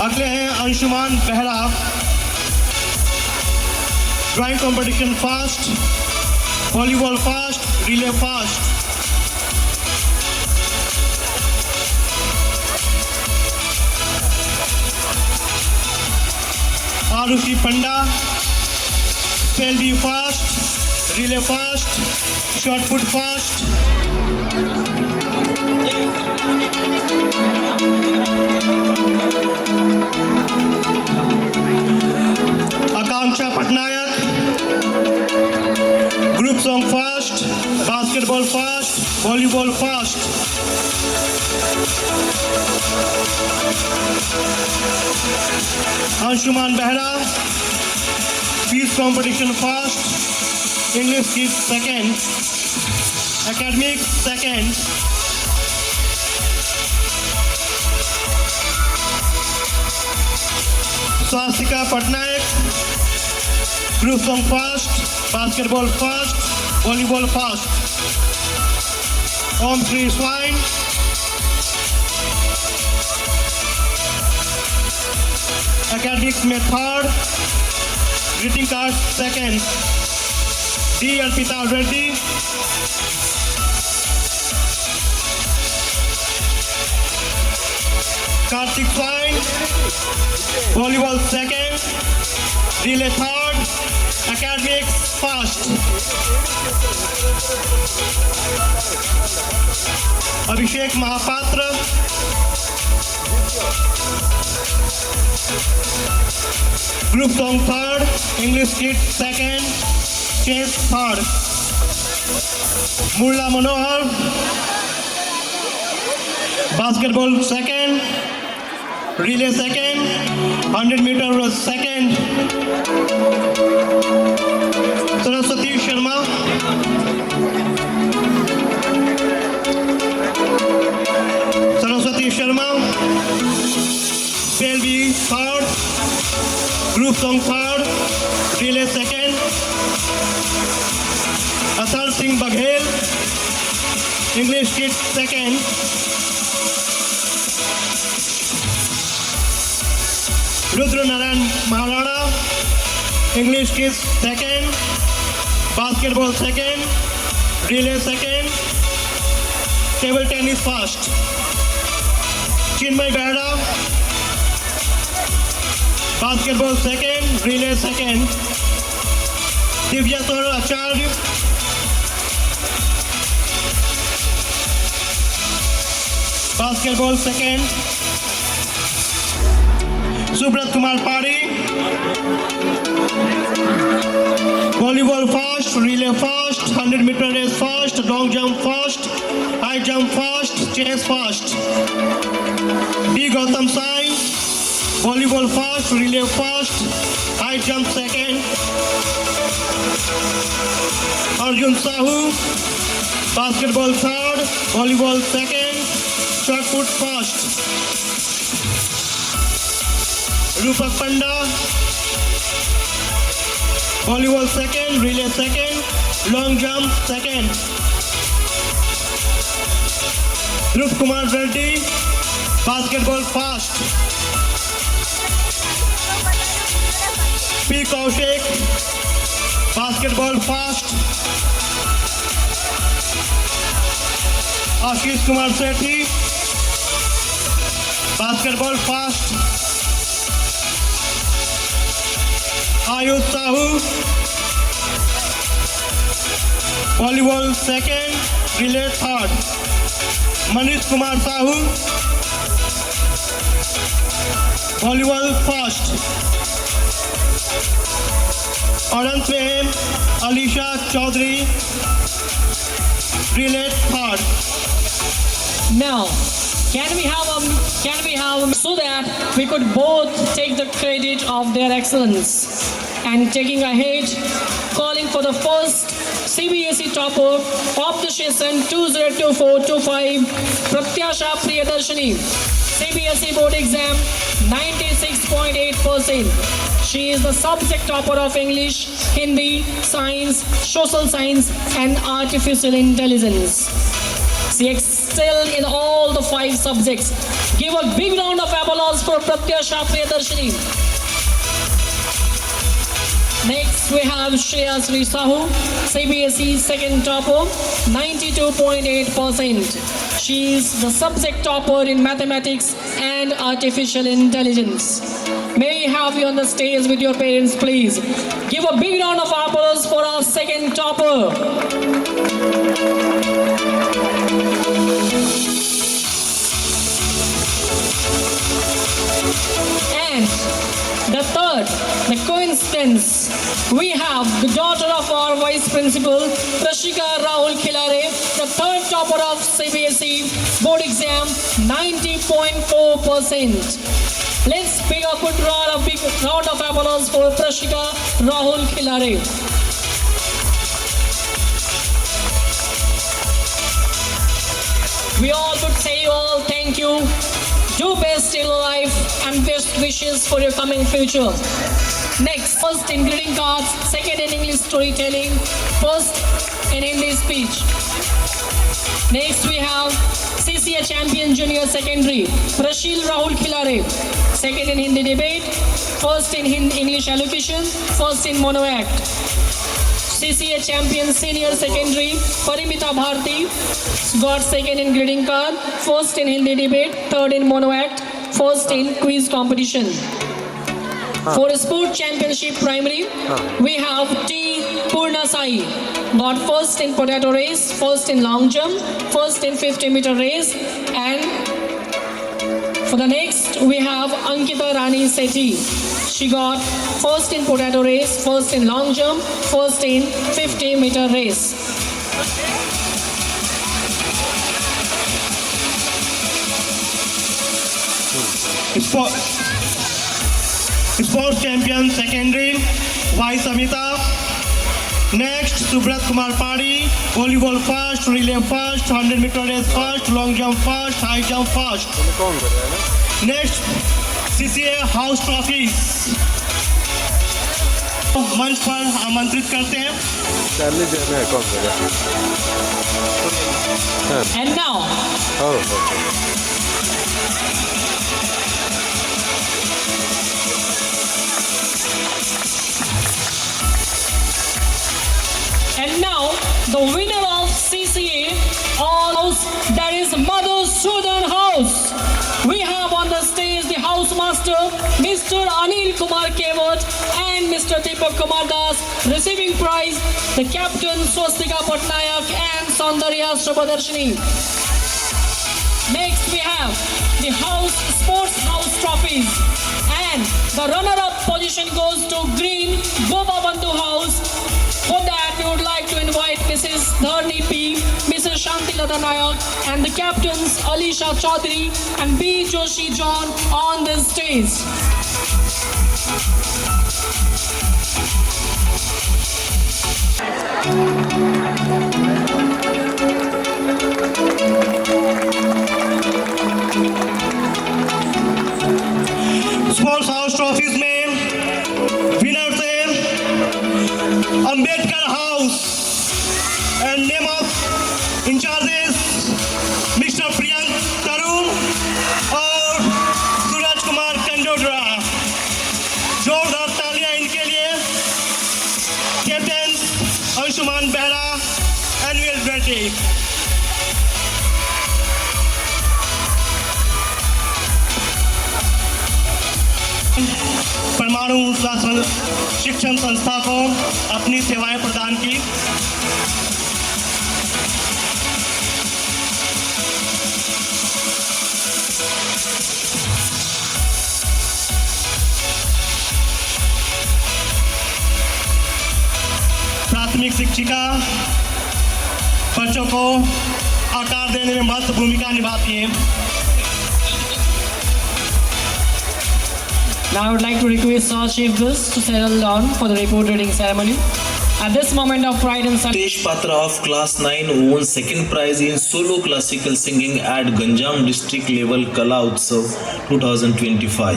अगले हैं Anshuman Behera, drawing competition first, volleyball first, relay first. Arushi Panda, spell first, relay first, shot put first. Akanksha Patnaik, group song first, basketball first, volleyball first. Anshuman Behera, peace competition first, English की second, academic second. Swastika Patnaik, group song first, basketball first, volleyball first. Om Shri Swain, academics में third, greeting card second. D Arpita Reddy, Kartik Swain, volleyball second, relay third, academics first. Abhishek Mahapatra, group song third, English kit second, chess third. Murla Manohar, basketball second, relay second, 100 metre second. Saraswati Sharma, spell third, group song third, relay second. Atar Singh Baghel, English kit second. Rudra Narayan Maharana, English kit second, basketball second, relay second, table tennis first. Chinmay Behera, basketball second, relay second. Divyeshwar Acharya, basketball second. Subrat Kumar Padi, volleyball first, relay first, 100 metre race first, long jump first, high jump first, chess first. D Gautam Sai, volleyball first, relay first, high jump second. Arjun Sahu, basketball third, volleyball second, shot put first. Rupak Panda, volleyball second, relay second, long jump second. Dhruv Kumar Reddy, basketball first. P Kaushik, basketball first. Ashish Kumar Sethi, basketball first. Ayush Sahu, volleyball second, relay third. Manish Kumar Sahu, volleyball first. और अंत में Alisha Chaudhary, relay third. Now, can we have so that we could both take the credit of their excellence and taking ahead, calling for the first CBSE topper of the session 2024-25, Pratyasha Priyadarshini, CBSE board exam 96.8%. She is the subject topper of English, Hindi, Science, Social Science and Artificial Intelligence. She excelled in all the 5 subjects. Give a big round of applause for Pratyasha Priyadarshini. Next, we have Shreya Sri Sahu, CBSE second topper, 92.8%. She is the subject topper in mathematics and artificial intelligence. May we have you on the stage with your parents, please. Give a big round of applause for our second topper. And the third, the coincidence, we have the daughter of our vice principal, Prashika Rahul Khilare, the third topper of CBSE board exam, 90.4%. Let's big a good round of applause for Prashika Rahul Khilare. We all could say you all thank you. Do best in life and best wishes for your coming future. Next, first in greeting cards, second in English storytelling, first in Hindi speech. Next we have CCA Champion Junior Secondary, Prashil Rahul Khilare, second in Hindi debate, first in English allocution, first in mono act. CCA Champion Senior Secondary, Parimita Bharti, got second in greeting card, first in Hindi debate, third in mono act, first in quiz competition. For Sport Championship Primary, we have T. Purna Sai, got first in potato race, first in long jump, first in 50-meter race, and for the next, we have Ankita Rani Sethi. She got first in potato race, first in long jump, first in 50-meter race. Sports champion secondary, Vice Amita. Next, Subrat Kumar Padi, volleyball first, relay first, 100-meter race first, long jump first, high jump first. Next, CCA House Trophies. मंच पर आमंत्रित करते हैं. And now, the winner of CCA All House, that is Madhusudan House. We have on the stage the house master, Mr. Anil Kumar Kewat and Mr. Deepak Kumar Das, receiving prize, the captain Swastika Patnaik and Saundarya Shrabadarshini. Next we have the house sports house trophies, and the runner-up position goes to Green Gopa Bandhu House. For that, we would like to invite Mrs. Dharni P, Mrs. Shantilata Nayak, and the captains Alisha Chaudhary and B. Joshi John on the stage. Sports house trophies में winner थे Ambedkar house and name of incharges mister Priyank Tarun और सूरज कुमार कंडोडरा. जोरदार तालियां इनके लिए. Captain Anshuman Behera, annual बेटी. परमाणु ऊर्जा शिक्षण संस्था को अपनी सेवाएं प्रदान की. प्राथमिक शिक्षिका बच्चों को आकार देने में महत्वपूर्ण भूमिका निभाती है. Now I would like to request our chief guest to settle down for the report reading ceremony. At this moment of pride and celebration, Hitesh Patra of class 9 won second prize in solo classical singing at Ganjam district level Kala Utsav 2025.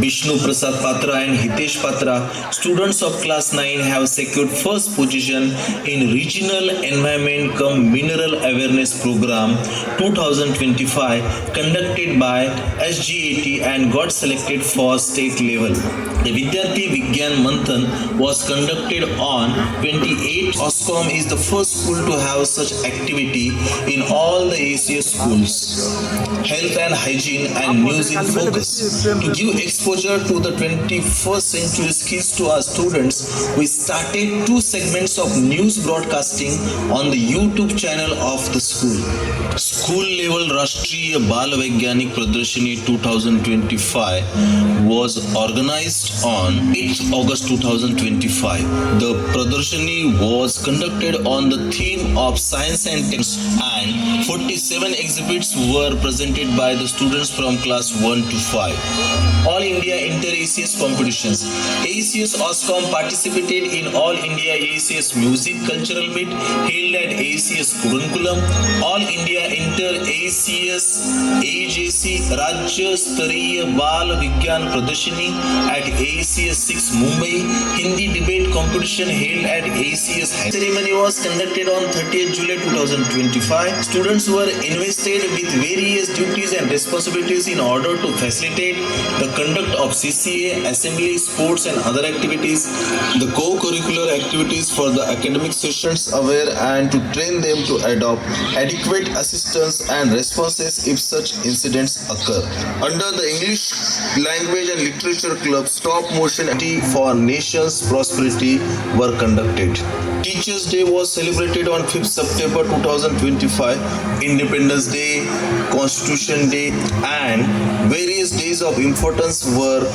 Vishnu Prasad Patra and Hitesh Patra, students of class 9, have secured first position in Regional Environment cum Mineral Awareness Program 2025 conducted by SGAT and got selected for state level. The Vidyarthi Vigyan Manthan was conducted on 28. OSCOM is the first school to have such activity in all the ACS schools. Health and hygiene and news in focus. To give exposure to the 21st century skills to our students, we started 2 segments of news broadcasting on the YouTube channel of the school. School level Rashtriya Bal Vaigyanik Pradarshini 2025 was organized on 8th August 2025. The Pradarshini was conducted on the theme of science and technology, and 47 exhibits were presented by the students from class 1 to 5. All India Inter-ACS competitions. ACS OSCOM participated in All India ACS Music Cultural Meet held at ACS Kudankulam, All India Inter-ACS AJC Rajya Stariya Bal Vigyan Pradarshini at ACS 6 Mumbai, Hindi debate competition held at ACS. Ceremony was conducted on 30th July 2025. Students were invested with various duties and responsibilities in order to facilitate the conduct of CCA, assembly, sports and other activities, the co-curricular activities for the academic sessions aware and to train them to adopt adequate assistance and responses if such incidents occur. Under the English Language and Literature Club, stop motion activity for nation's prosperity were conducted. Teachers' Day was celebrated on 5th September 2025, Independence Day, Constitution Day and various days of importance were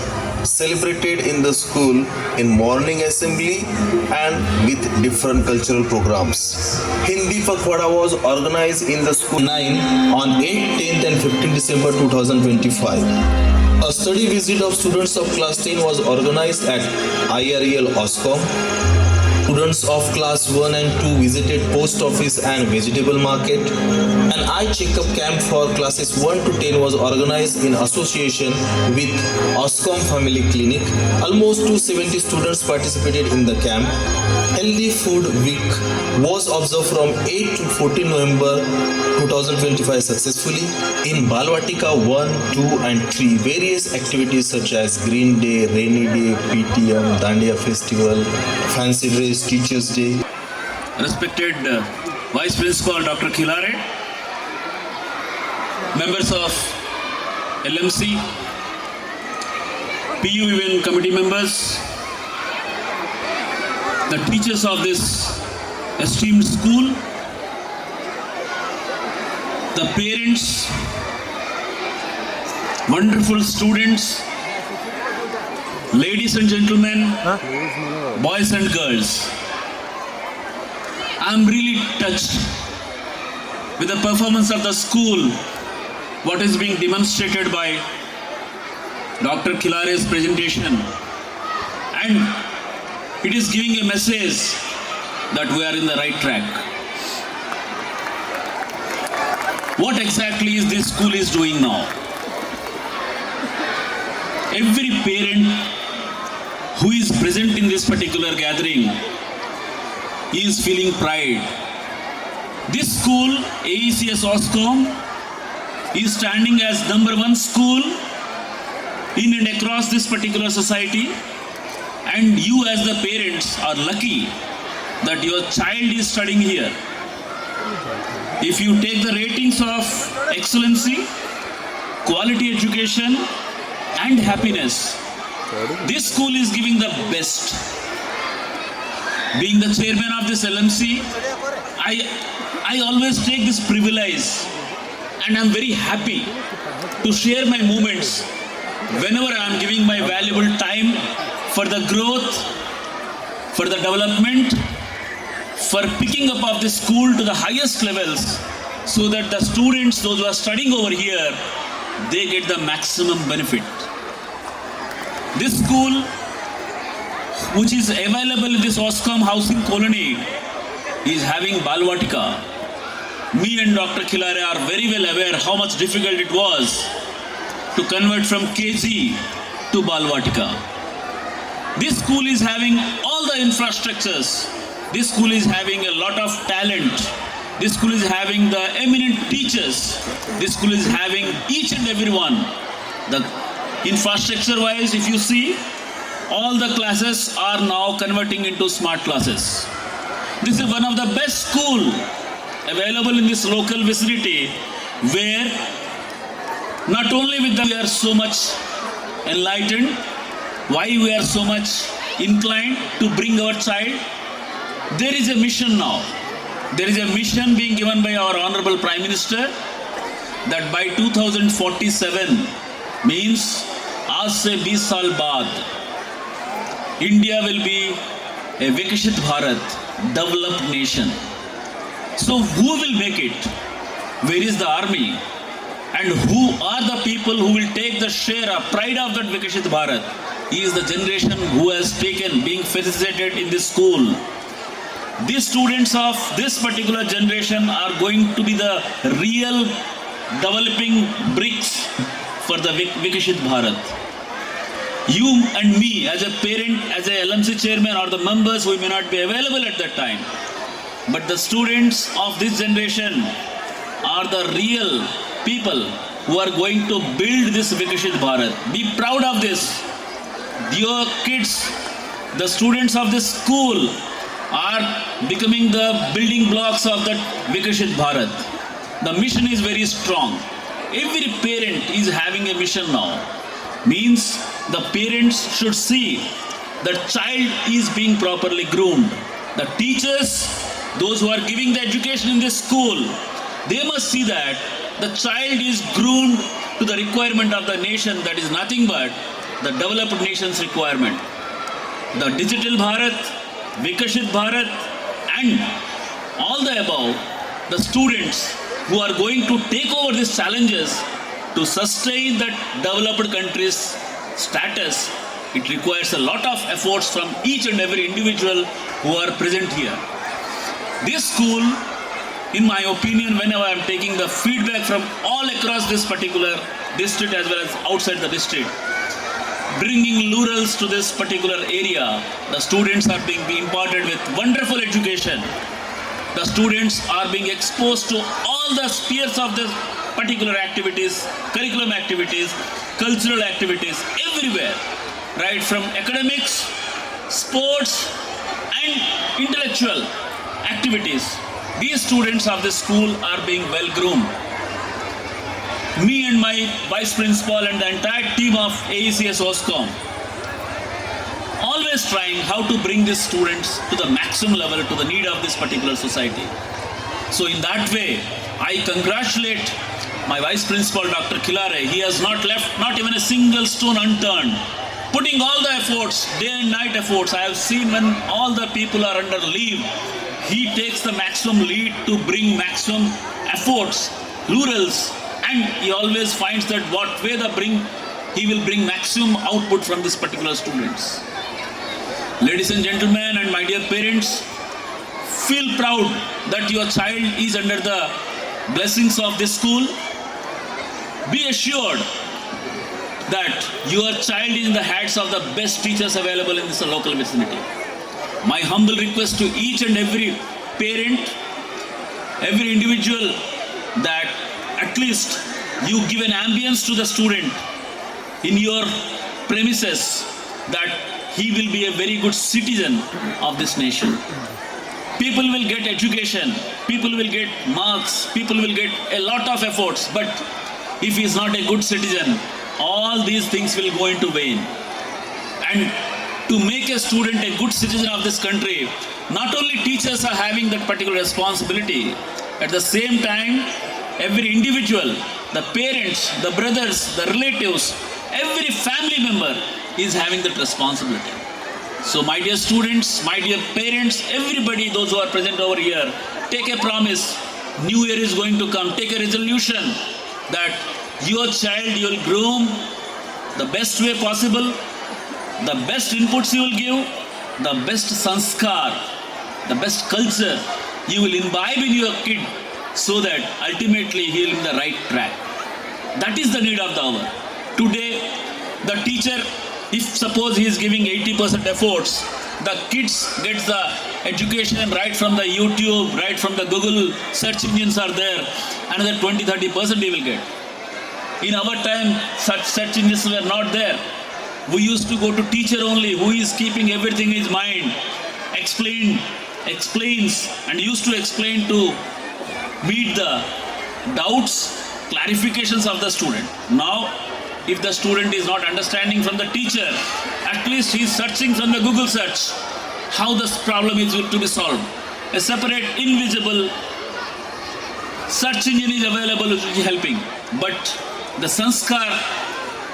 celebrated in the school in morning assembly and with different cultural programs. Hindi Pakhwada was organized in the school 9 on 8th, 10th and 15th December 2025. A study visit of students of class 10 was organized at IREL OSCOM. Students of class 1 and 2 visited post office and vegetable market. An eye checkup camp for classes 1 to 10 was organized in association with OSCOM Family Clinic. Almost 270 students participated in the camp. Healthy Food Week was observed from 8 to 14 November 2025 successfully in Balwatika 1, 2 and 3. Various activities such as Green Day, Rainy Day, PTM, Dandiya Festival, Fancy Dress, Teachers' Day. Respected Vice Principal Dr. Khilare, members of LMC, PU event committee members, the teachers of this esteemed school, the parents, wonderful students, ladies and gentlemen, boys and girls. I am really touched with the performance of the school, what is being demonstrated by Dr. Khilare's presentation, and it is giving a message that we are in the right track. What exactly is this school is doing now? Every parent who is present in this particular gathering is feeling pride. This school, AECS OSCOM, is standing as #1 school in and across this particular society, and you as the parents are lucky that your child is studying here. If you take the ratings of excellency, quality education and happiness, this school is giving the best. Being the chairman of this LMC, I always take this privilege, and I'm very happy to share my moments whenever I'm giving my valuable time for the growth, for the development, for picking up of the school to the highest levels, so that the students, those who are studying over here, they get the maximum benefit. This school which is available in this Oscom housing colony is having Balvatika. Me and Dr. Khilare are very well aware how much difficult it was to convert from KG to Balvatika. This school is having all the infrastructures. This school is having a lot of talent. This school is having the eminent teachers. This school is having each and every one. The infrastructure wise, if you see, all the classes are now converting into smart classes. This is one of the best school available in this local vicinity, where not only with we are so much enlightened, why we are so much inclined to bring our child. There is a mission now. There is a mission being given by our Honorable Prime Minister that by 2047 means आज से 20 साल बाद India will be a Vikshit Bharat, developed nation. So who will make it? Where is the army? And who are the people who will take the share of pride of that Vikshit Bharat? He is the generation who has taken being facilitated in this school. These students of this particular generation are going to be the real developing bricks for the Vikshit Bharat. You and me as a parent, as a LMC chairman or the members, we may not be available at that time. But the students of this generation are the real people who are going to build this Vikshit Bharat. Be proud of this. Your kids, the students of this school are becoming the building blocks of that Vikshit Bharat. The mission is very strong. Every parent is having a mission now. Means the parents should see the child is being properly groomed. The teachers, those who are giving the education in this school, they must see that the child is groomed to the requirement of the nation, that is nothing but the developed nation's requirement. The Digital Bharat, Vikshit Bharat and all the above, the students who are going to take over these challenges to sustain that developed country's status, it requires a lot of efforts from each and every individual who are present here. This school, in my opinion, whenever I am taking the feedback from all across this particular district as well as outside the district, bringing rurals to this particular area, the students are being imparted with wonderful education. The students are being exposed to all the spheres of this particular activities, curriculum activities, cultural activities, everywhere, right from academics, sports and intellectual activities. These students of this school are being well groomed. Me and my vice principal and the entire team of AECS Oscom always trying how to bring these students to the maximum level, to the need of this particular society. So in that way, I congratulate my vice principal, Dr. Khilare. He has not left not even a single stone unturned, putting all the efforts, day and night efforts. I have seen when all the people are under leave, he takes the maximum lead to bring maximum efforts, rurals, and he always finds that what way he will bring maximum output from this particular students. Ladies and gentlemen and my dear parents, feel proud that your child is under the blessings of this school. Be assured that your child is in the hands of the best teachers available in this local vicinity. My humble request to each and every parent, every individual, that at least you give an ambience to the student in your premises, that he will be a very good citizen of this nation. People will get education, people will get marks, people will get a lot of efforts, but if he is not a good citizen, all these things will go into vain. And to make a student a good citizen of this country, not only teachers are having that particular responsibility, at the same time, every individual, the parents, the brothers, the relatives, every family member is having that responsibility. So my dear students, my dear parents, everybody, those who are present over here, take a promise. New year is going to come. Take a resolution that your child you will groom the best way possible, the best inputs you will give, the best sanskar, the best culture you will imbibe in your kid so that ultimately he will be in the right track. That is the need of the hour. Today, the teacher, if suppose he is giving 80% efforts, the kids get the education right from the YouTube, right from the Google search engines are there, another 20-30% he will get. In our time, such search engines were not there. We used to go to teacher only, who is keeping everything in his mind, explains, and used to explain to meet the doubts, clarifications of the student. Now, if the student is not understanding from the teacher, at least he is searching from the Google search how this problem is to be solved. A separate, invisible search engine is available which is helping. But the sanskar,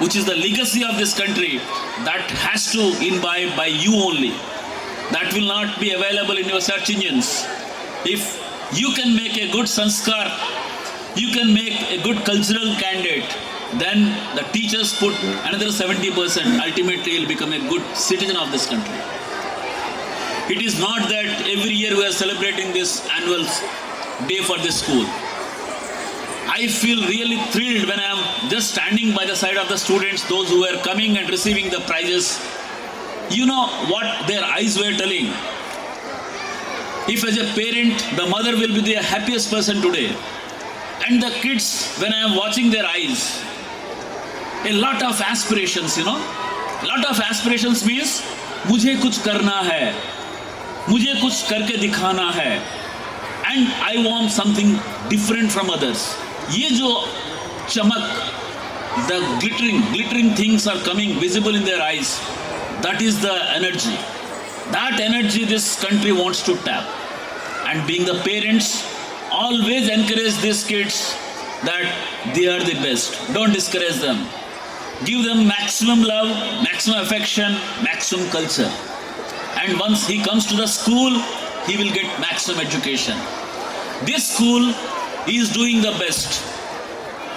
which is the legacy of this country, that has to imbibe by you only. That will not be available in your search engines. If you can make a good sanskar, you can make a good cultural candidate, then the teachers put another 70%, ultimately will become a good citizen of this country. It is not that every year we are celebrating this annual day for this school. I feel really thrilled when I am just standing by the side of the students, those who are coming and receiving the prizes. You know what their eyes were telling. If as a parent, the mother will be the happiest person today. And the kids, when I am watching their eyes, a lot of aspirations, A lot of aspirations means, मुझे कुछ करना है, मुझे कुछ करके दिखाना है, and I want something different from others. ये जो चमक, the glittering things are coming visible in their eyes. That is the energy. That energy this country wants to tap. And being the parents, always encourage these kids that they are the best. Don't discourage them. Give them maximum love, maximum affection, maximum culture. And once he comes to the school, he will get maximum education. This school is doing the best.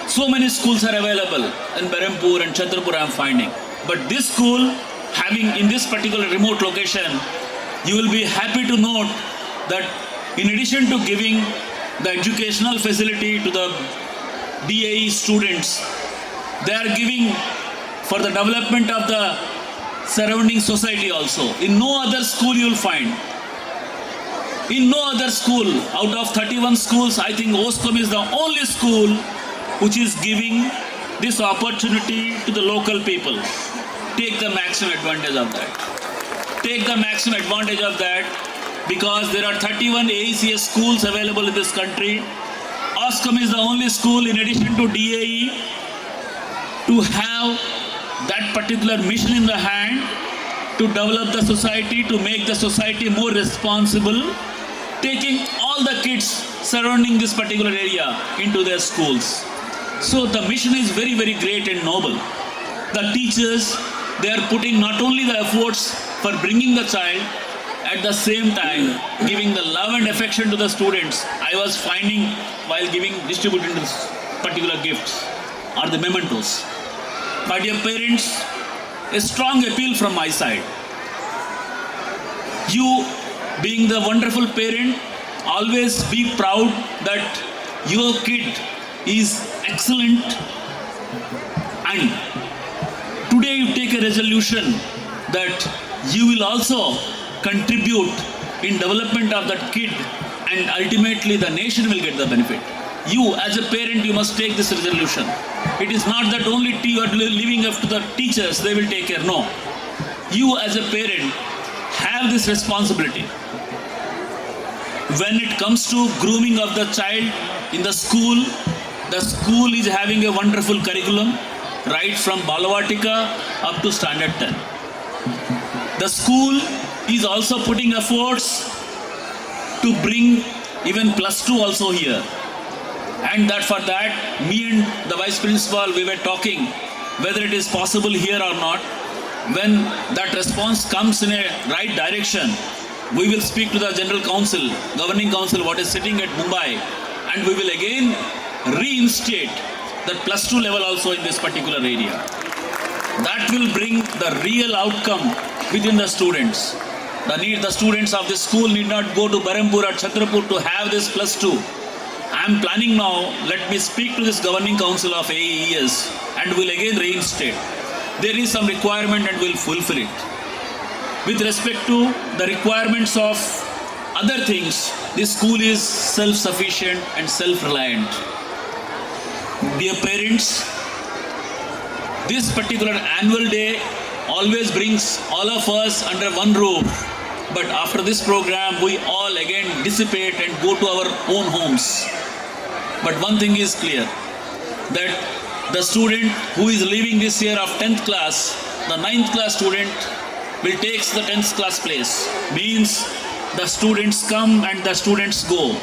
So many schools are available in Berhampur and Chhatarpur I am finding. But this school, having in this particular remote location, you will be happy to note that in addition to giving the educational facility to the DAE students, they are giving for the development of the surrounding society also. In no other school you will find. In no other school, out of 31 schools, I think Oscom is the only school which is giving this opportunity to the local people. Take the maximum advantage of that. Take the maximum advantage of that, because there are 31 AECS schools available in this country. Oscom is the only school, in addition to DAE, to have that particular mission in the hand to develop the society, to make the society more responsible, taking all the kids surrounding this particular area into their schools. So the mission is very, very great and noble. The teachers, they are putting not only the efforts for bringing the child, at the same time giving the love and affection to the students. I was finding while distributing this particular gifts or the mementos. My dear parents, a strong appeal from my side. You, being the wonderful parent, always be proud that your kid is excellent, and today you take a resolution that you will also contribute in development of that kid, and ultimately the nation will get the benefit. You as a parent, you must take this resolution. It is not that only you are leaving up to the teachers, they will take care. No. You as a parent have this responsibility. When it comes to grooming of the child in the school is having a wonderful curriculum, right from Balavatika up to Standard 10. The school is also putting efforts to bring even plus 2 also here. And that for that, me and the vice principal, we were talking whether it is possible here or not. When that response comes in a right direction, we will speak to the General Council, Governing Council, what is sitting at Mumbai, and we will again reinstate that plus 2 level also in this particular area. That will bring the real outcome within the students. The students of this school need not go to Berhampur or Chhatrapur to have this +2. I am planning now, let me speak to this governing council of AES and will again reinstate. There is some requirement and will fulfill it. With respect to the requirements of other things, this school is self-sufficient and self-reliant. Dear parents, this particular annual day always brings all of us under one roof. But after this program, we all again dissipate and go to our own homes. But one thing is clear, that the student who is leaving this year of 10th class, the 9th class student will take the 10th class place. Means the students come and the students go.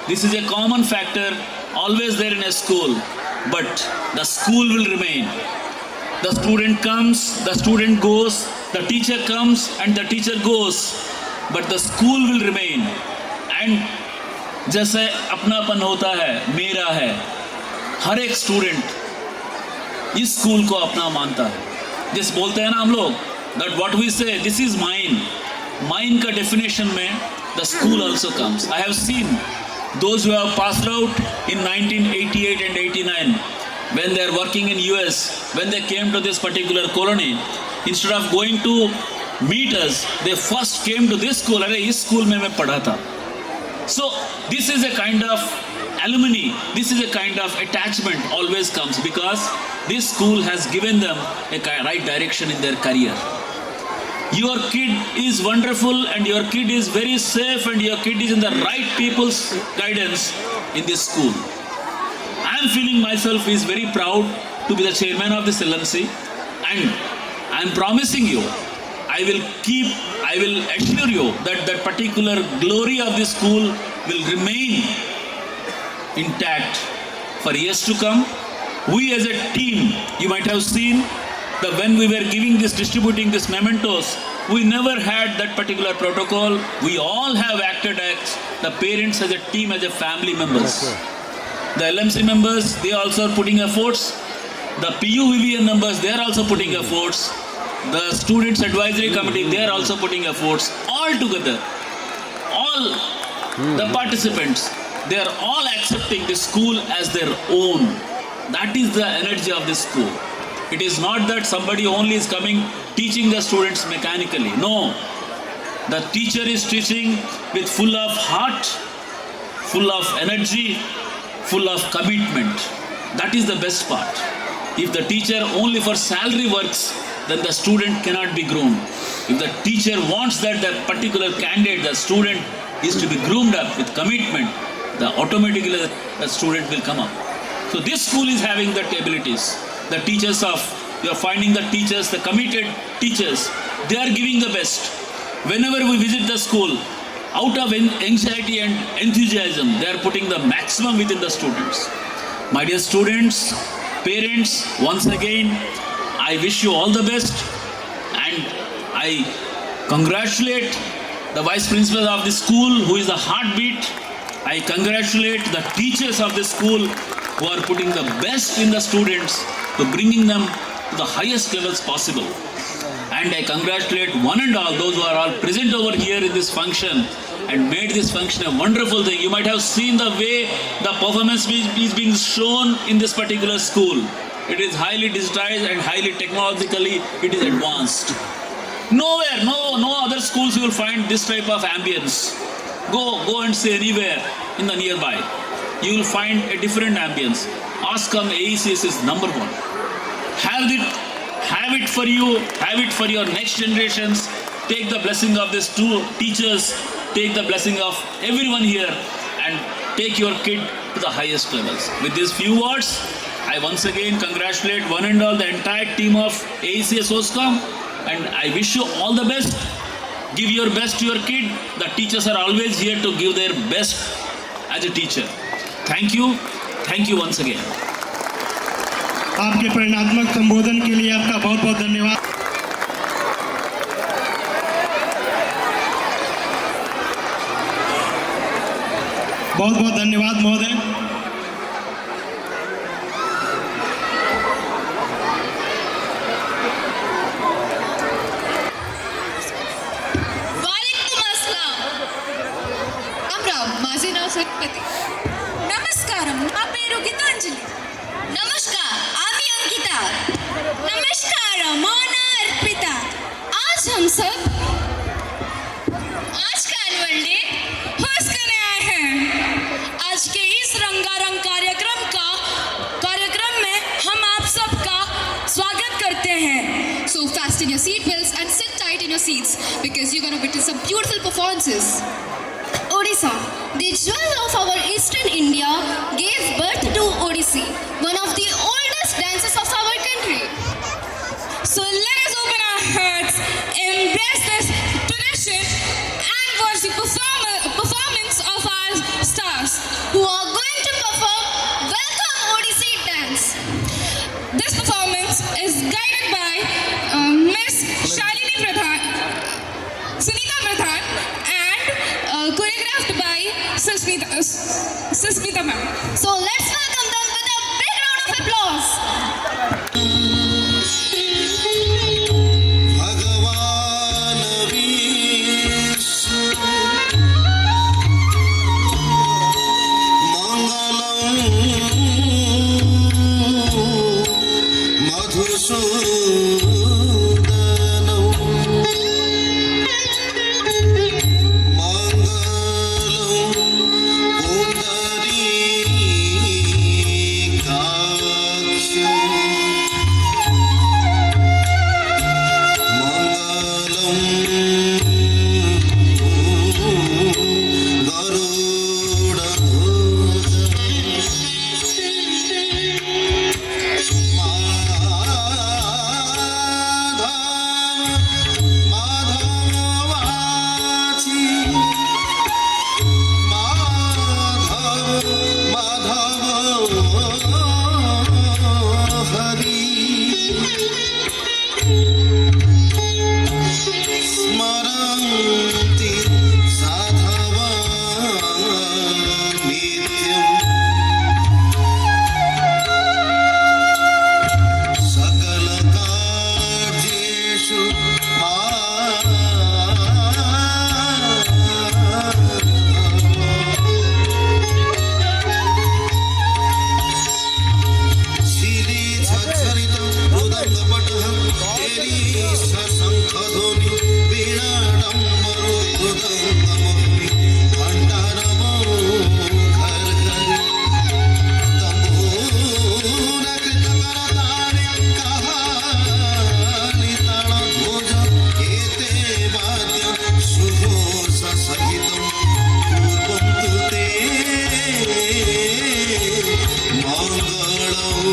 This is a common factor always there in a school. But the school will remain. The student comes, the student goes, the teacher comes and the teacher goes. But the school will remain. And जैसे अपनापन होता है, मेरा है, हर एक student इस school को अपना मानता है. जिस बोलते हैं ना हम लोग, that what we say, this is mine. Mine का definition में the school also comes. I have seen those who have passed out in 1988 and 89, when they are working in US, when they came to this particular colony, instead of going to meet us, they first came to this school. अरे इस school में मैं पढ़ा था. So this is a kind of alumni, this is a kind of attachment always comes because this school has given them a right direction in their career. Your kid is wonderful and your kid is very safe and your kid is in the right people's guidance in this school. I am feeling myself is very proud to be the chairman of this LMC, and I am promising you, I will assure you that that particular glory of this school will remain intact for years to come. We as a team, you might have seen that when we were distributing this mementos, we never had that particular protocol. We all have acted as the parents as a team, as a family members. The LMC members, they also are putting efforts. The PUVVN members, they are also putting efforts. The Students Advisory Committee, they are also putting efforts. All together, all the participants, they are all accepting this school as their own. That is the energy of this school. It is not that somebody only is coming teaching the students mechanically. No, the teacher is teaching with full of heart, full of energy, full of commitment. That is the best part. If the teacher only for salary works, then the student cannot be groomed. If the teacher wants that the particular candidate, the student is to be groomed up with commitment, then automatically the student will come up. So this school is having that abilities. The teachers you are finding the teachers, the committed teachers, they are giving the best. Whenever we visit the school, out of anxiety and enthusiasm, they are putting the maximum within the students. My dear students, parents, once again, I wish you all the best, and I congratulate the vice principal of the school who is the heartbeat. I congratulate the teachers of the school who are putting the best in the students to bringing them to the highest levels possible. And I congratulate one and all those who are all present over here in this function and made this function a wonderful thing. You might have seen the way the performance is being shown in this particular school. It is highly digitized and highly technologically it is advanced. Nowhere, no other schools you will find this type of ambience. Go and see anywhere in the nearby. You will find a different ambience. Oscom AECS is number one. Have it for you, have it for your next generations. Take the blessing of these two teachers, take the blessing of everyone here, and take your kid to the highest levels. With these few words, I once again congratulate one and all the entire team of AECS Oscom, and I wish you all the best. Give your best to your kid. The teachers are always here to give their best as a teacher. Thank you once again. आपके प्रेरणात्मक संबोधन के लिए आपका बहुत बहुत धन्यवाद. बहुत बहुत धन्यवाद महोदय. While it सब आज का एनुअल डे होस्ट करने आए हैं। आज के इस रंगारंग कार्यक्रम में हम आप सबका स्वागत करते हैं। So fasten your seatbelts and sit tight in your seats because you're going to witness some beautiful performances. Odisha, the jewel of our eastern India, gave birth to Odissi, one of the oldest dances of our country. So let us open our hearts, embrace this tradition and watch the performance of our stars who are going to perform Welcome Odissi Dance. This performance is guided by Miss Shalini Pradhan, Sunita Pradhan and choreographed by Susmita ma'am. So let's welcome them with a big round of applause. भगवान विष्णु मंगलम मधुसूदनम मंगलम पुंडरीकाक्षम स्मरन्ति साधवा नित्यम् सकलकार्येषु श्री झत्सरित मृदङ्गपटः तेरी सशङ्खध्वनि वीणाडम्बरो मृदङ्गमोहि घण्टारवो घर घर तम्बूरकृतकरतारे कहानितणध्वज एते वाद्य सुघोषसहितं कुर्वन्तु ते मङ्गलम्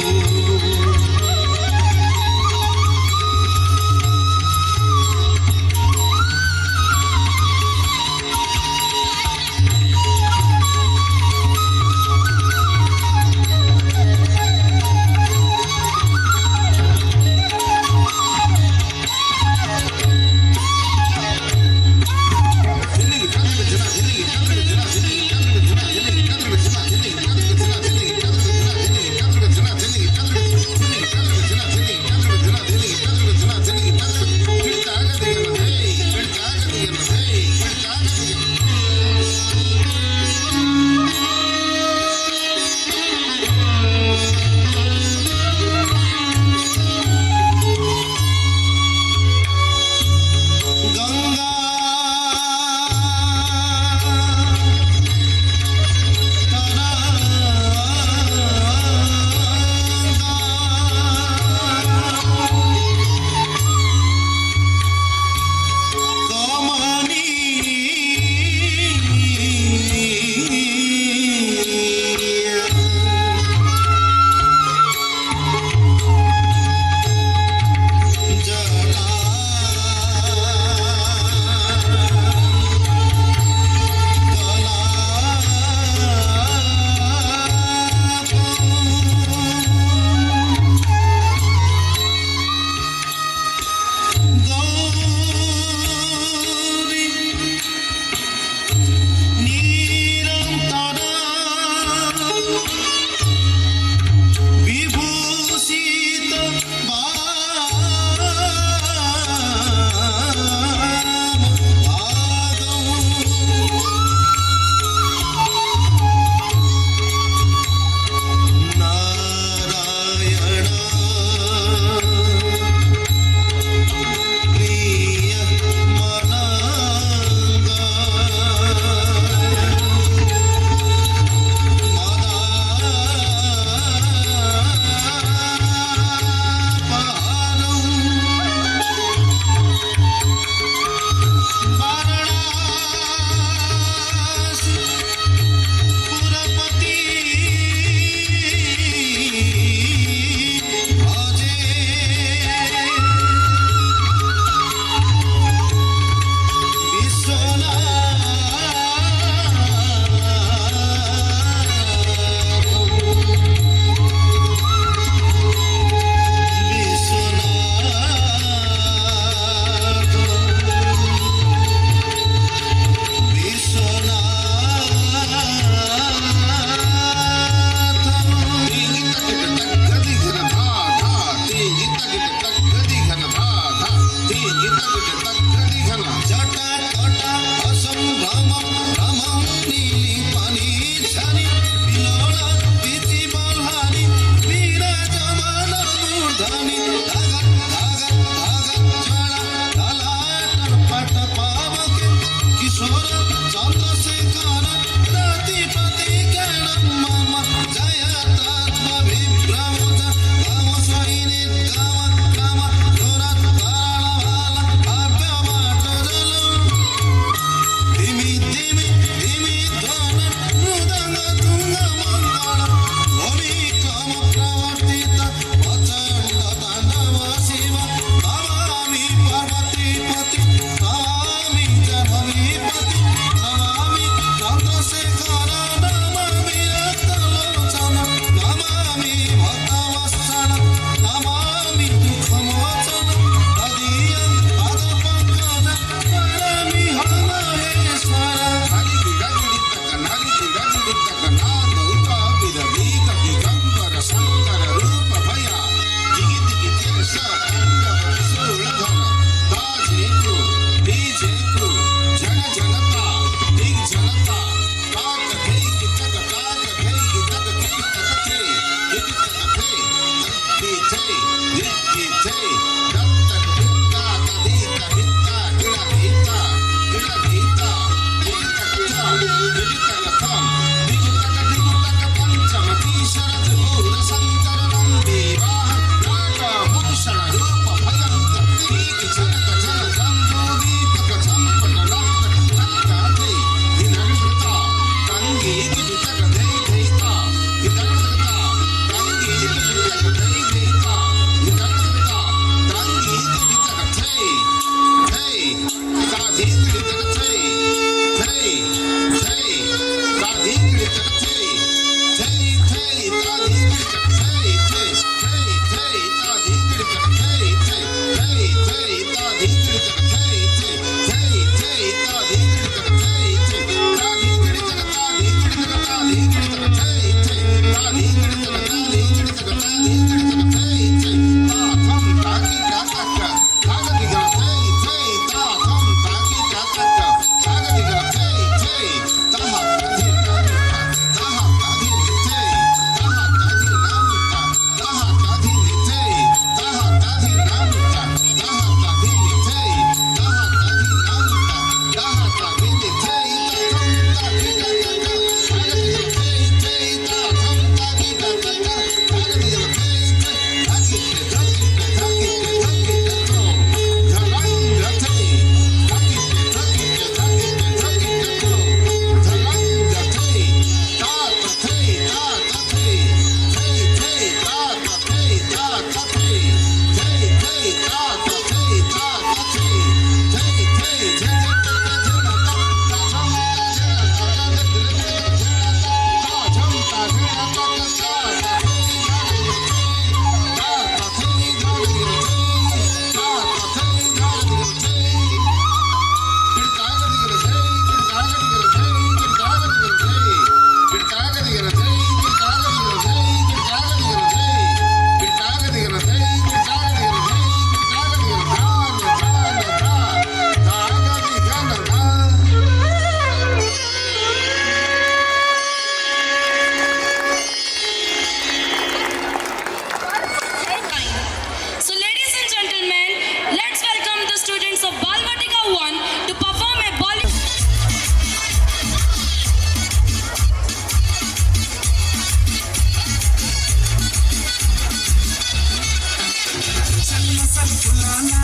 नसल फुलाना,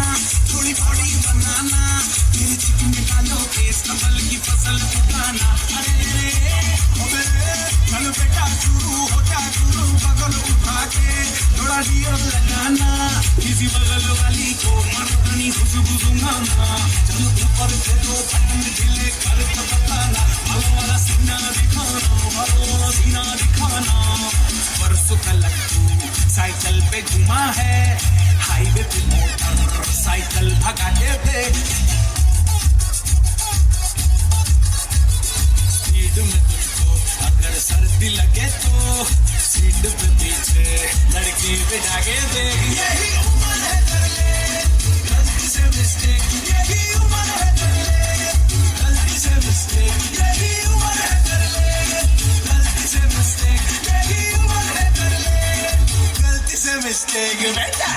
थोड़ी बॉडी बनाना, मेरे चिकन में डालो केस कमल की फसल उगाना। अरे अबे चल बेटा शुरू हो जा शुरू, बगल उठा के थोड़ा डियर लगाना, किसी बगल वाली को मर्दानी खुशबू सुंघाना। चलो ऊपर से दो बटन ढीले कर बताना, भालो वाला सीना दिखाना, भालो वाला सीना दिखाना। परसों कल साइकिल पे घुमा है, हाईवे पे मोटर साइकिल भगाते थे, स्पीड में तुझको अगर सर्दी लगे तो सीट पे पीछे लड़की बिठाके दे। यही उम्र है कर ले गलती से मिस्टेक, यही उम्र है कर ले गलती से मिस्टेक, यही उम्र है कर ले गलती से मिस्टेक, यही उम्र है कर ले गलती से मिस्टेक। बेटा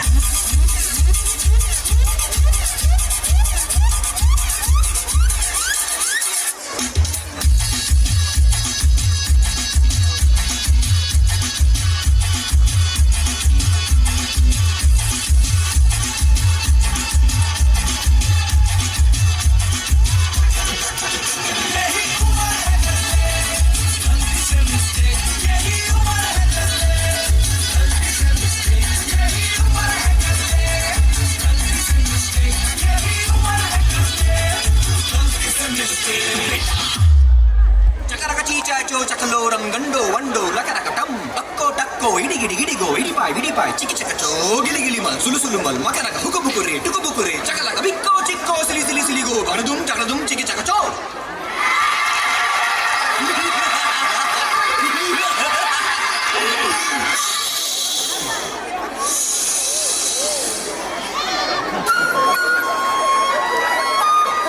సులుసులుమల్ మకరక హుకుబుకురే టుకుబుకురే చకలక బిక్కో చిక్కో సిలి సిలి సిలిగో గడదుం చకడదుం చికి చకచో.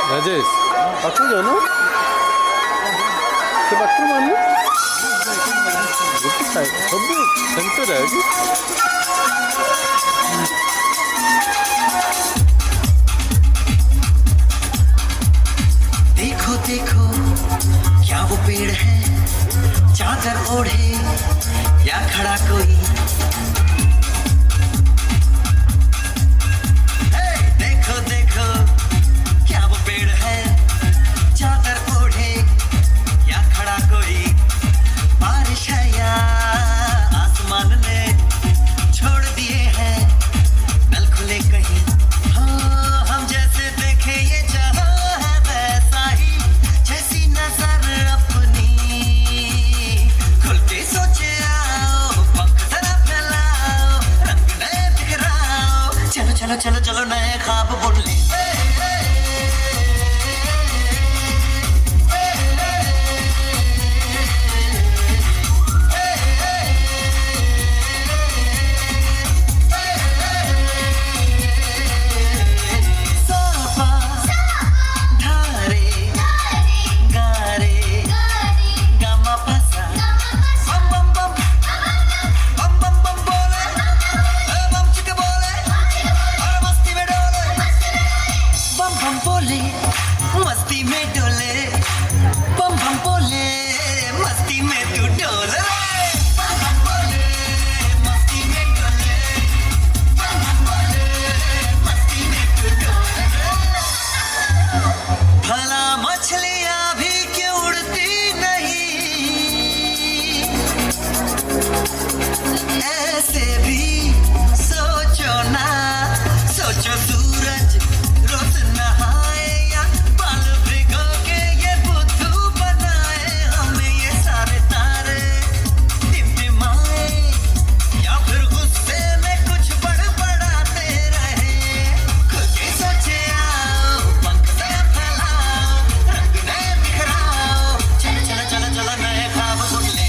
राजेश बाथरूम जाओ ना, तो बाथरूम आने सब सेंटर है कि देखो देखो क्या वो पेड़ है, चादर ओढ़े या खड़ा कोई। देखो देखो क्या वो पेड़ है, चादर ओढ़े या खड़ा कोई। बारिश है या आसमान ने छोड़ दिए हैं नल खुले कहीं। हाँ हम जैसे देखे ये जहां है वैसा ही, जैसी नजर अपनी खुल के सोचे आओ, पंख जरा फैलाओ, रंग नए बिखराओ। चलो चलो चलो चलो नए ख्वाब बुन ले। मस्ती में डोले बम बम बोले, मस्ती में तू डोले बम बम बोले, मस्ती में डोले बम बम बोले, मस्ती में तू डोले। भला मछलियां भी क्यों उड़ती नहीं, ऐसे भी सोचो ना, सोचो सूरज रोज नहाए या बाल भिगो के ये बुद्धू बनाए, हमें ये सारे तारे टिमटिमाए या फिर गुस्से में कुछ बड़बड़ाते रहे। खुद के सोचे आओ, पंख जरा फैलाओ, रंग नए बिखराओ। चलो चलो चलो चलो नए ख्वाब बुन ले।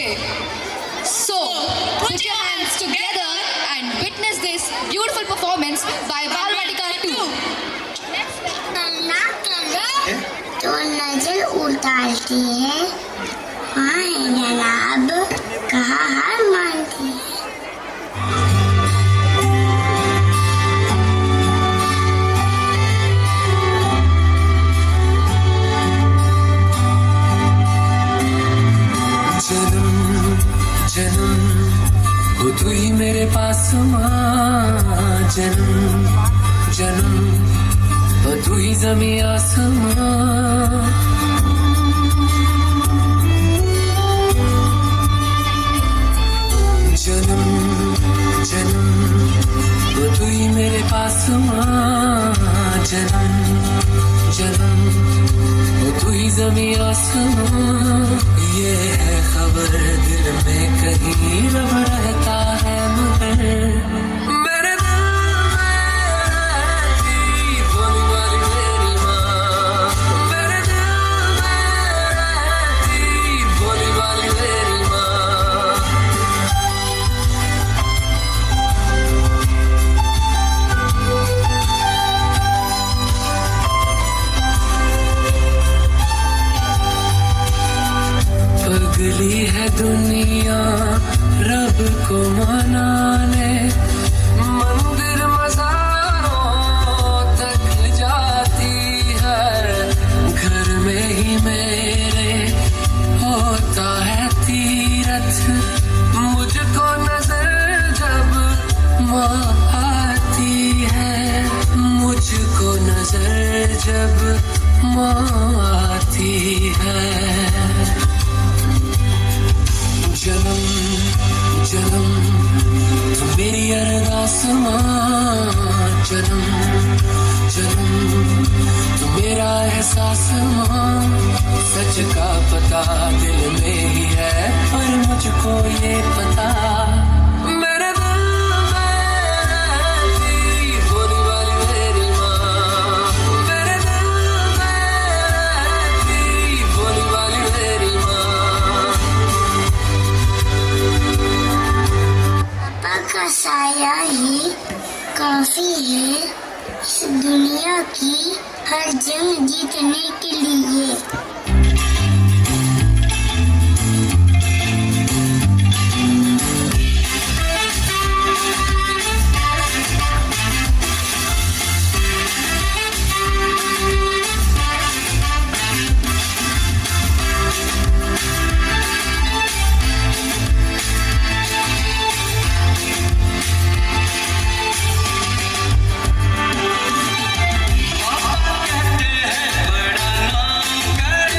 Okay. So, put your hands together and witness this beautiful performance by Balvatika 2. करना करे तो नजर उतारती है, हाँ जनाब, कहा हार मानती है। जन्म हो तू ही मेरे पास माँ, जन्म जन्म हो तू ही ज़मीं आसमां। जन्म जन्म हो तू ही मेरे पास माँ, जन्म जन्म हो तू ही ज़मीं आसमां। ये है खबर दिल में कहीं रब रहता है, मगर मेरे दिल में रहती भोली वाली मेरी माँ, मेरे दिल में रहती भोली वाली मेरी माँ। पगली है दुनिया रब को मनाने, मंदिर मज़ारों तक जाती है, घर में ही मेरे होता है तीरथ। मुझको नजर जब माँ आती है, मुझको नजर जब माँ आती है। जन्म जन्म तू मेरी अरदास माँ, जन्म जन्म तू मेरा एहसास माँ। सच का पता दिल में ही है, पर मुझको ये पता मेरे दिल में रहती भोली वाली मेरी माँ, मेरे दिल में रहती भोली वाली मेरी माँ। पापा का साया ही काफी है इस दुनिया की हर जंग जीतने के लिए। बड़ा नाम कर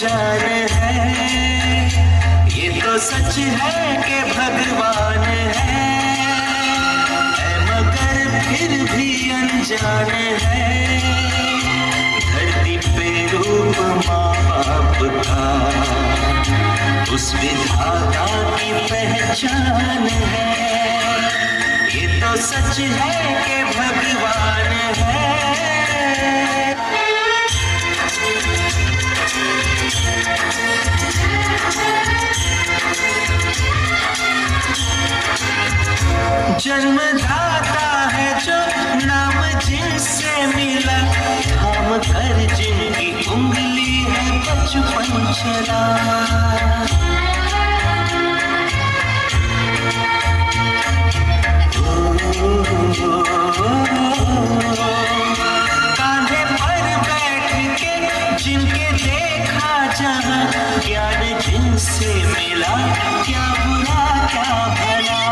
जान है, ये तो सच है कि भगवान है मगर फिर भी अनजान है। धरती पे रूप माँ बाप का उस विधाता की पहचान है, ये तो सच है कि भगवान है। जन्मदाता है जो नाम जिनसे मिला, थाम कर जिनकी उंगली है बचपन चला। कांधे पर बैठ के जिनके देखा जहां, ज्ञान जिनसे मिला क्या बुरा क्या भला।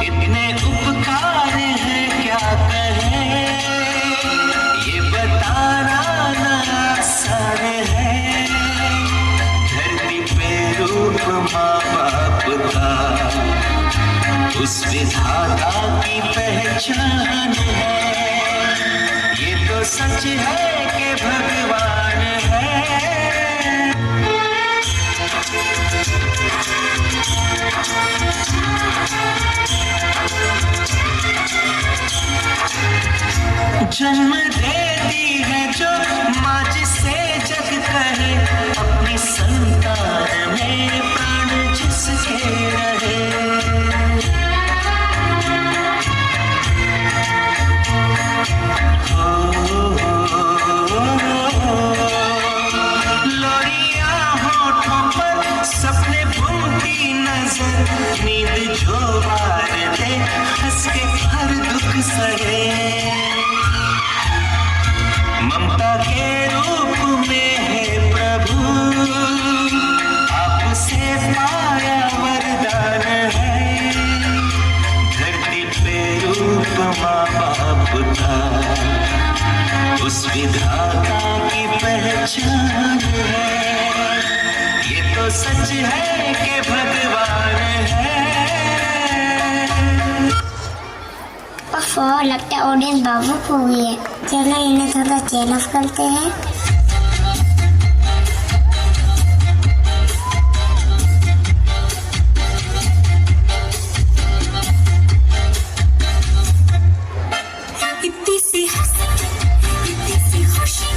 इतने उपकार है क्या कहें, ये बताना ना आसान है। धरती पे रूप माँ बाप का उस विधाता की पहचान है, ये तो सच है कि भगवान है। जन्म देती है जो माँ जिसे जग कहे, अपनी संतान में प्राण जिसके रहे। लोरियां होठों पर सपने बुनती नजर, नींद जो वार दे हंस के हर दुख सहे। ममता के रूप में है प्रभु, आपसे पाया वरदान है। धरती पे रूप माँ बाप का उस विधाता की पहचान है, ये तो सच है कि भगवान है। लगता है ऑडियंस भावुक हो गई है। चलो इन्हें थोड़ा चेंज ऑफ करते हैं। इतनी सी हंसी, इतनी सी खुशी,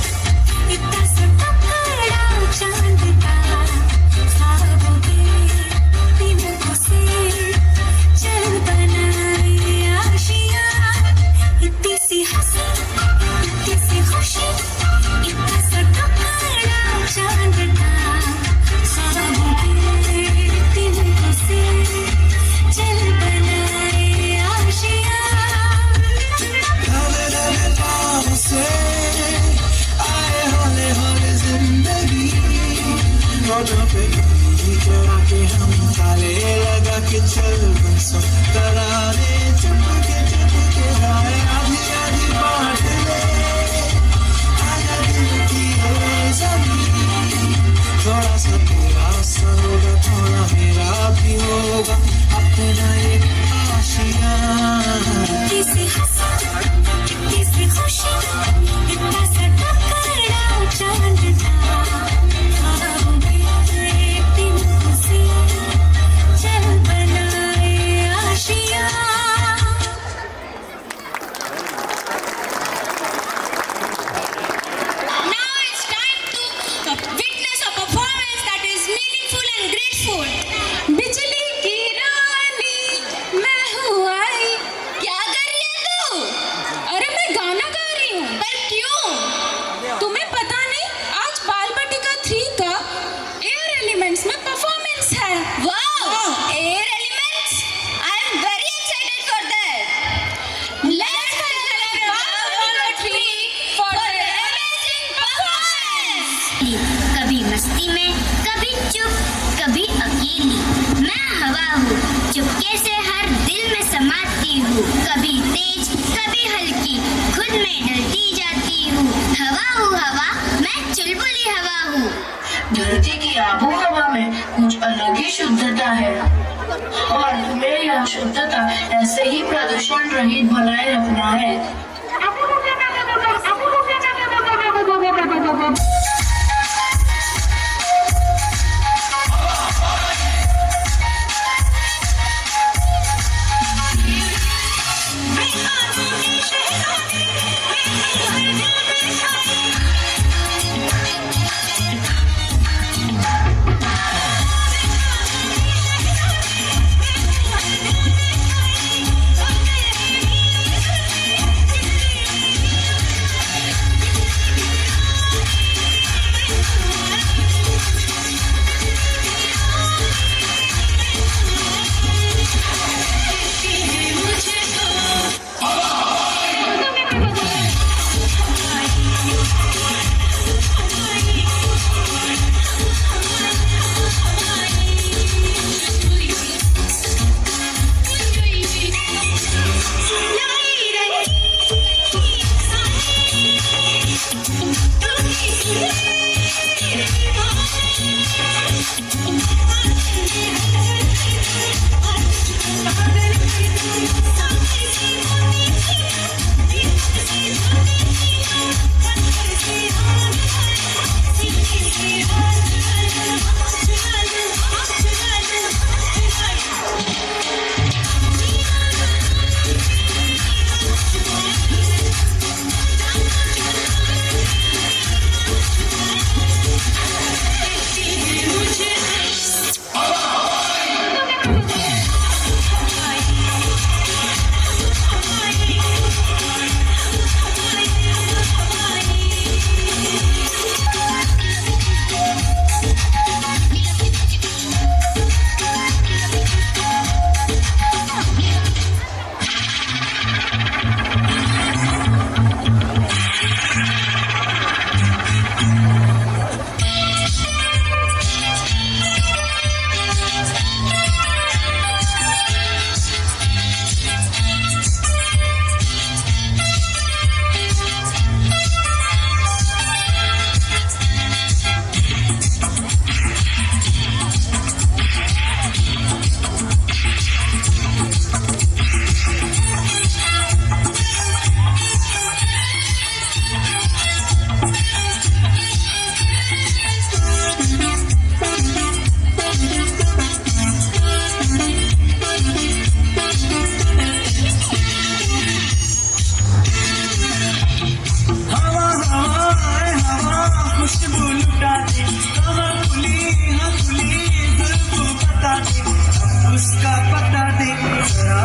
इतना सा टकरा चांद का, ख्वाबों के दिनों से चल बनाए आशियाँ। इतनी सी हंसी, इतनी सी खुशी, इतना सा टकरा चांद का, ख्वाबों के दिनों से चल बनाए आशियाँ। से आए हौले हौले जिंदगी, रोडों पे चढ़ा के हम ताले लगा के चल बसो, तराने चुपके चुपके गाए आधी आधी बात ले। आजा दिल की ये ज़मीन, थोड़ा सा तेरा होगा थोड़ा मेरा भी होगा, अपना एक आशियाँ। किसी हंसी, किसी खुशी, इतना सा टकरा चांद का, ख्वाबों के दिनों से चल बनाए आशियाँ। Now it's time to witness a performance that is meaningful and grateful. बिजली की रानी मैं हूँ आई, क्या धरती की आबो हवा में कुछ अलग ही शुद्धता है और तुम्हें यह शुद्धता ऐसे ही प्रदूषण रहित बनाए रखना है।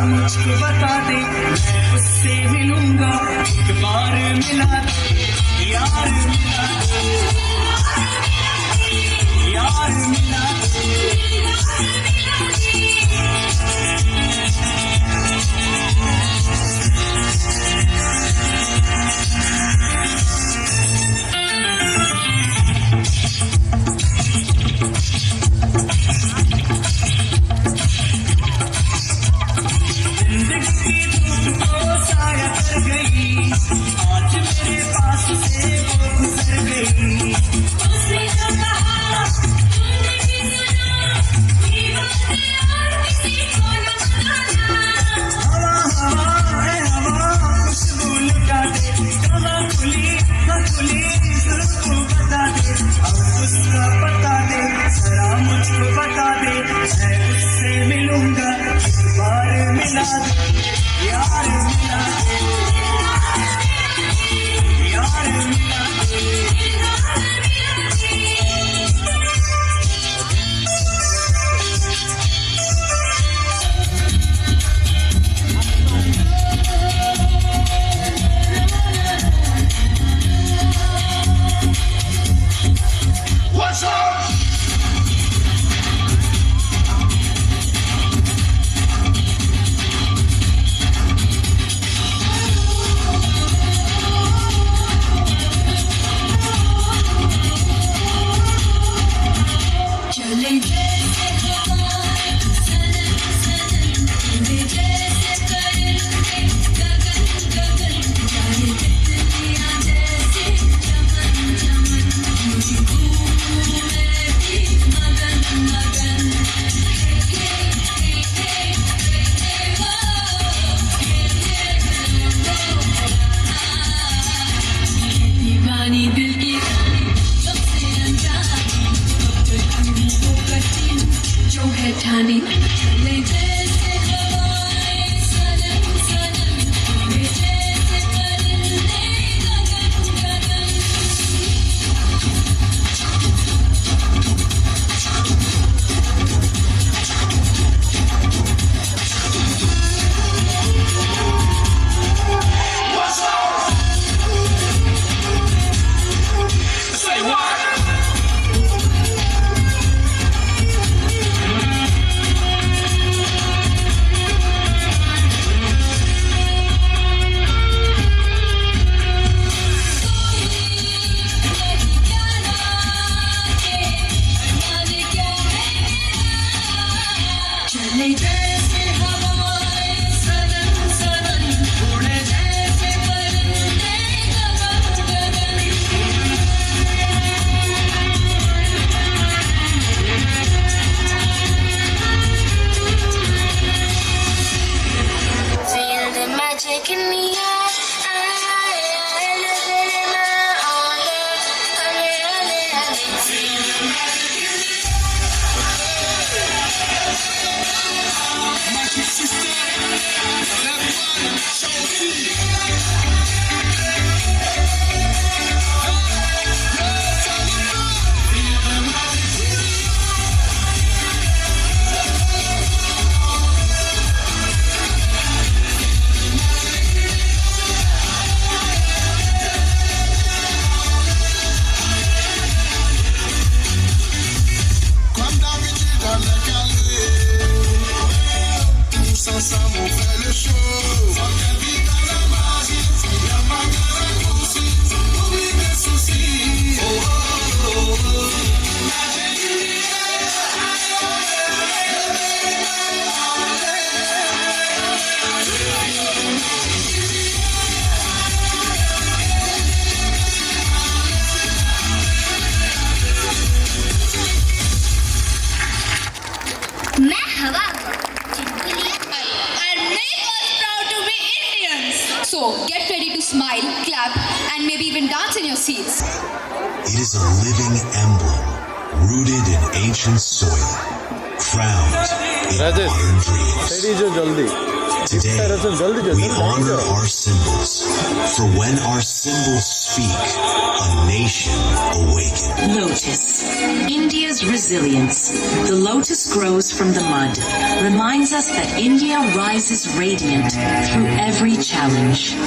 मुझको बता दे, मैं उससे मिलूंगा, एक बार मिला दे, यार मिला दे, यार मिला आज मेरे पास से वो गुजर गई। उसने जो कहा तूने भी सुना, ये बातें और किसी को न बताना। हवा हवा है हवा, खुशबू लुटा दे, कहाँ खुली जुल्फों बता दे, अब उसका पता दे, जरा मुझको बता दे, मैं उससे मिलूंगा, एक बार मिला दे, यार मिला दे, यार मिला दे। What's up? मैं हवा चुटकुलियाँ And make us proud to be Indians. So get ready to smile, clap, and maybe even dance in your seats. It is a living emblem rooted in ancient soil, crowned in Rajesh, modern dreams. steady jo jaldi. Today, we honor our symbols, for when our symbols speak, a nation awakens. Lotus. India's resilience. The lotus grows from the mud, reminds us that India rises radiant through every challenge.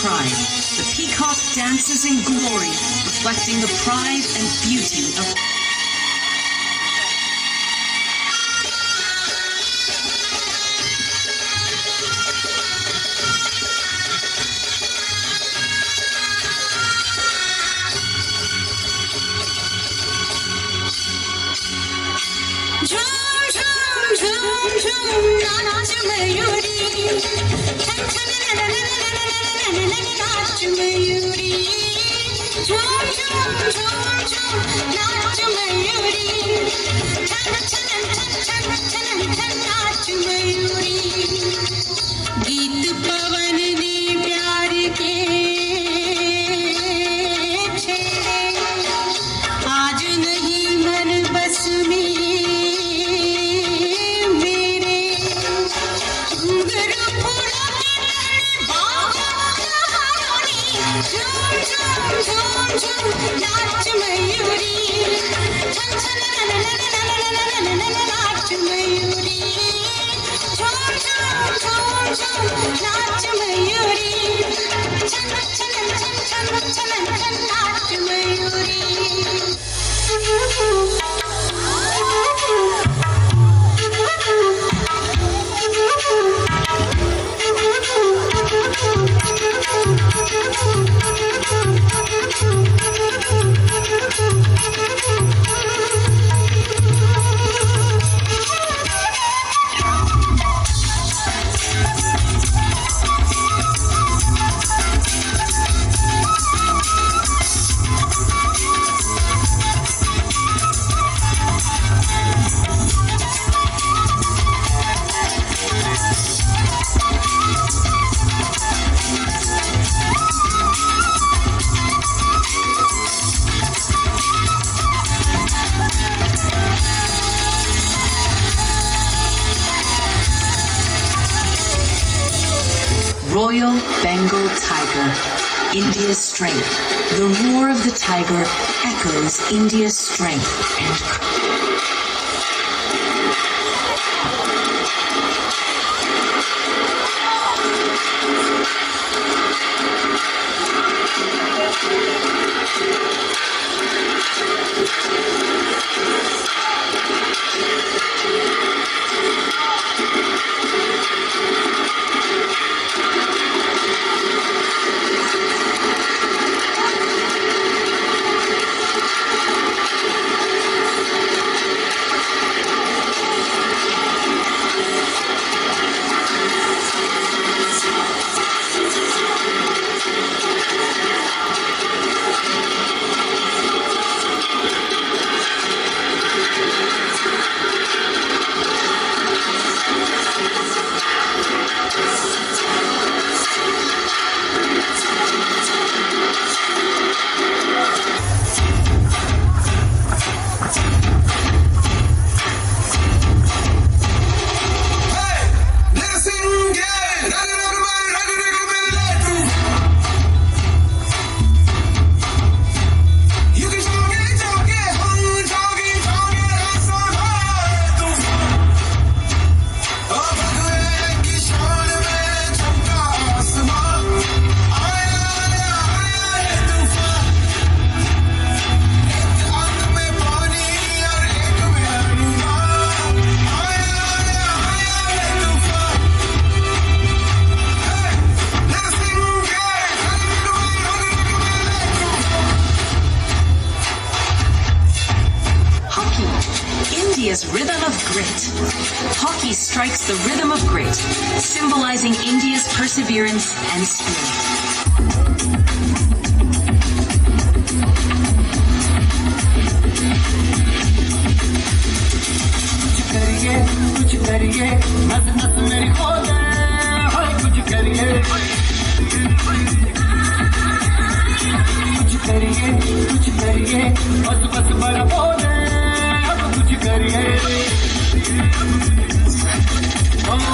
Pride. The peacock dances in glory, reflecting the pride and beauty of झूम झूम झूम झूम नाच मयूरी छन छन नाच मयूरी झूम झूम झूम झूम नाच मयूरी छन छन छन छन छन नाच मयूरी गीत पवन ने प्यार के छेड़े आज नहीं मन बस में मेरे घुंघरू फूलों के टहने बाहों कहानी झूम झूम झूम झूम नाच मयूरी छन छन नाच मयूरी झूम झूम झूम झूम नाच मयूरी छन छन छन छन छन छन नाच Mayuri Royal Bengal Tiger, India's strength. The roar of the tiger echoes India's strength and India's rhythm of grit. Hockey strikes the rhythm of grit, symbolizing India's perseverance and spirit. कुछ करिए नस नस मेरी खोल हाय कुछ करिए बस बस बड़ा बोले अब कुछ करिए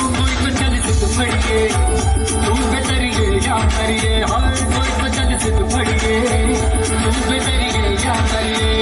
कोई तो चल सिद्ध पड़िए तुम बेतरिए या करिए हाय कोई तो चल सिद्ध पड़िए तुम बेतरिए या करिए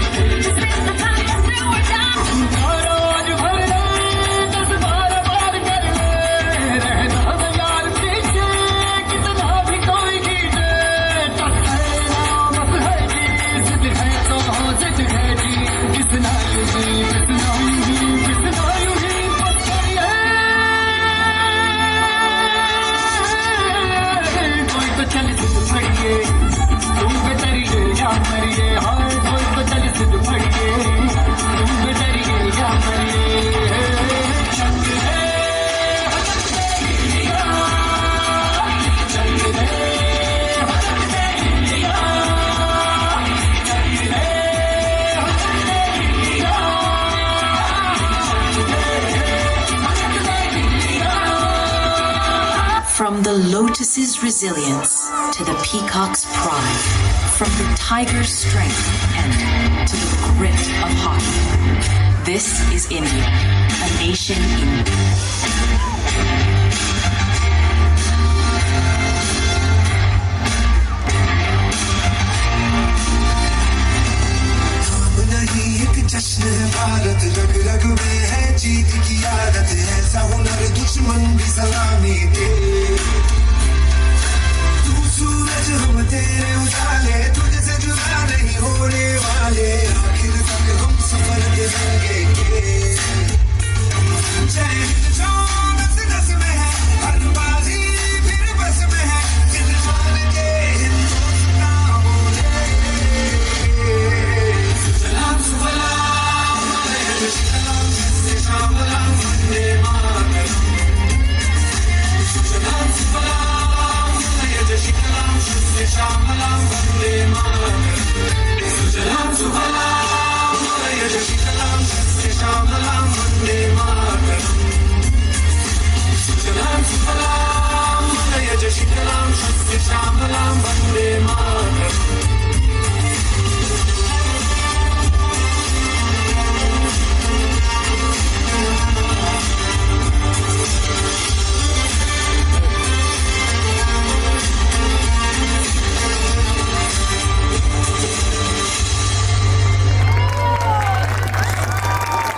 We're lotus's resilience to the peacock's pride, from the tiger's strength and to the grit of hockey. This is India, a nation in नहीं एक जश्न है भारत, रग रग में है जीत की आदत, ऐसा हुनर दुश्मन भी सलामी दे। तू सूरज हम तेरे उजाले, तुझसे जुदा नहीं होने वाले, आखिर तक हम सफर करेंगे के। जय हिंद जो नस नस में है, हर बाजी फिर बस में है, दिल मान के हिंदुस्तान बोले। सलाम सुफलाम मलयज शीतलाम शस्य श्यामलाम वंदे मातरम। सलाम सुफलाम मलयज शीतलाम शस्य श्यामलाम वंदे मातरम। सलाम सुफलाम मलयज शीतलाम शस्य श्यामलाम वंदे मातरम। सलाम सुफलाम मलयज शीतलाम शस्य श्यामलाम वंदे मातरम।